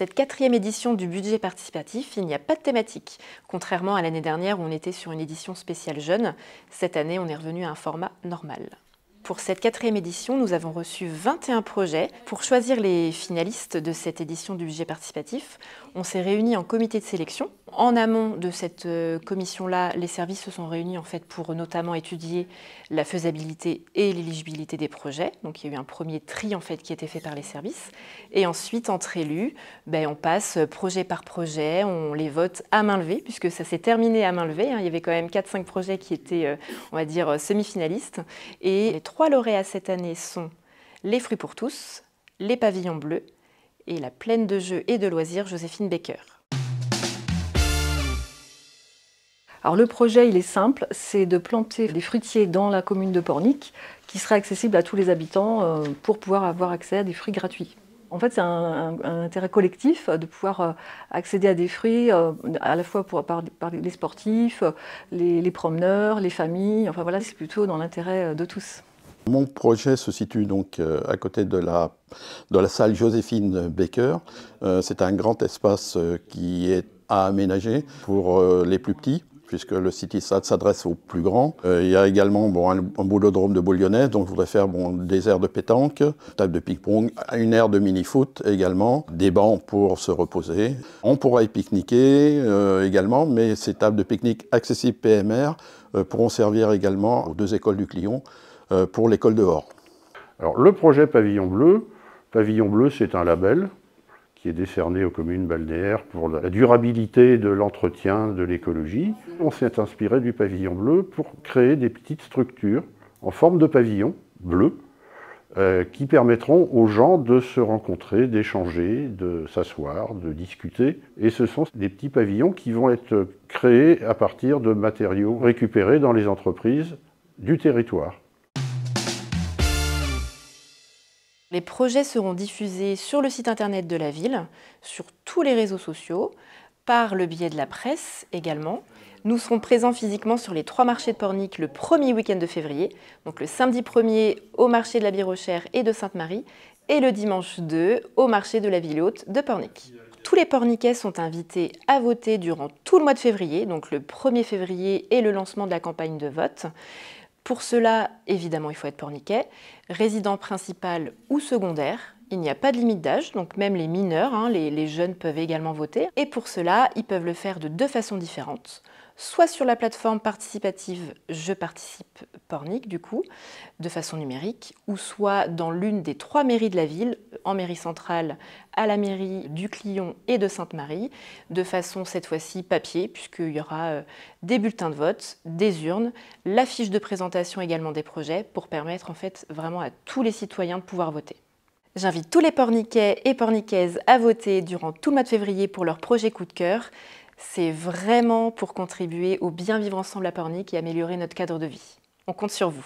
cette 4e édition du budget participatif, il n'y a pas de thématique. Contrairement à l'année dernière où on était sur une édition spéciale jeune, cette année on est revenu à un format normal. Pour cette 4e édition, nous avons reçu 21 projets. Pour choisir les finalistes de cette édition du budget participatif, on s'est réunis en comité de sélection. En amont de cette commission-là, les services se sont réunis en fait pour notamment étudier la faisabilité et l'éligibilité des projets. Donc il y a eu un premier tri en fait qui a été fait par les services. Et ensuite, entre élus, on passe projet par projet, on les vote à main levée, puisque ça s'est terminé à main levée. Il y avait quand même 4-5 projets qui étaient, on va dire, semi-finalistes. Et les 3 lauréats cette année sont les Fruits pour tous, les Pavillons bleus et la Plaine de jeux et de loisirs Joséphine Baker. Alors le projet, il est simple, c'est de planter des fruitiers dans la commune de Pornic qui sera accessible à tous les habitants pour pouvoir avoir accès à des fruits gratuits. En fait, c'est un intérêt collectif de pouvoir accéder à des fruits à la fois par les sportifs, les promeneurs, les familles. Enfin voilà, c'est plutôt dans l'intérêt de tous. Mon projet se situe donc à côté de la salle Joséphine Baker. C'est un grand espace qui est à aménager pour les plus petits, puisque le CityStade s'adresse aux plus grands. Il y a également un boulodrome de boule lyonnaise, donc je voudrais faire des aires de pétanque, table de ping-pong, une aire de mini-foot également, des bancs pour se reposer. On pourra y pique-niquer également, mais ces tables de pique-nique accessibles PMR pourront servir également aux 2 écoles du Clion pour l'école dehors. Alors le projet Pavillon bleu c'est un label qui est décerné aux communes balnéaires pour la durabilité de l'entretien de l'écologie. On s'est inspiré du pavillon bleu pour créer des petites structures en forme de pavillon bleu qui permettront aux gens de se rencontrer, d'échanger, de s'asseoir, de discuter. Et ce sont des petits pavillons qui vont être créés à partir de matériaux récupérés dans les entreprises du territoire. Les projets seront diffusés sur le site internet de la ville, sur tous les réseaux sociaux, par le biais de la presse également. Nous serons présents physiquement sur les 3 marchés de Pornic le premier week-end de février, donc le samedi 1er au marché de la Birochère et de Sainte-Marie, et le dimanche 2 au marché de la Ville Haute de Pornic. Tous les Porniquais sont invités à voter durant tout le mois de février, donc le 1er février et le lancement de la campagne de vote. Pour cela, évidemment, il faut être porniquais, résident principal ou secondaire. Il n'y a pas de limite d'âge, donc même les mineurs, les jeunes peuvent également voter. Et pour cela, ils peuvent le faire de 2 façons différentes. Soit sur la plateforme participative Je participe Pornic, du coup, de façon numérique, ou soit dans l'une des 3 mairies de la ville, en mairie centrale, à la mairie du Clion et de Sainte-Marie, de façon cette fois-ci papier, puisqu'il y aura des bulletins de vote, des urnes, la fiche de présentation également des projets, pour permettre en fait vraiment à tous les citoyens de pouvoir voter. J'invite tous les Porniquais et Porniquaises à voter durant tout le mois de février pour leur projet coup de cœur. C'est vraiment pour contribuer au bien vivre ensemble à Pornic et améliorer notre cadre de vie. On compte sur vous.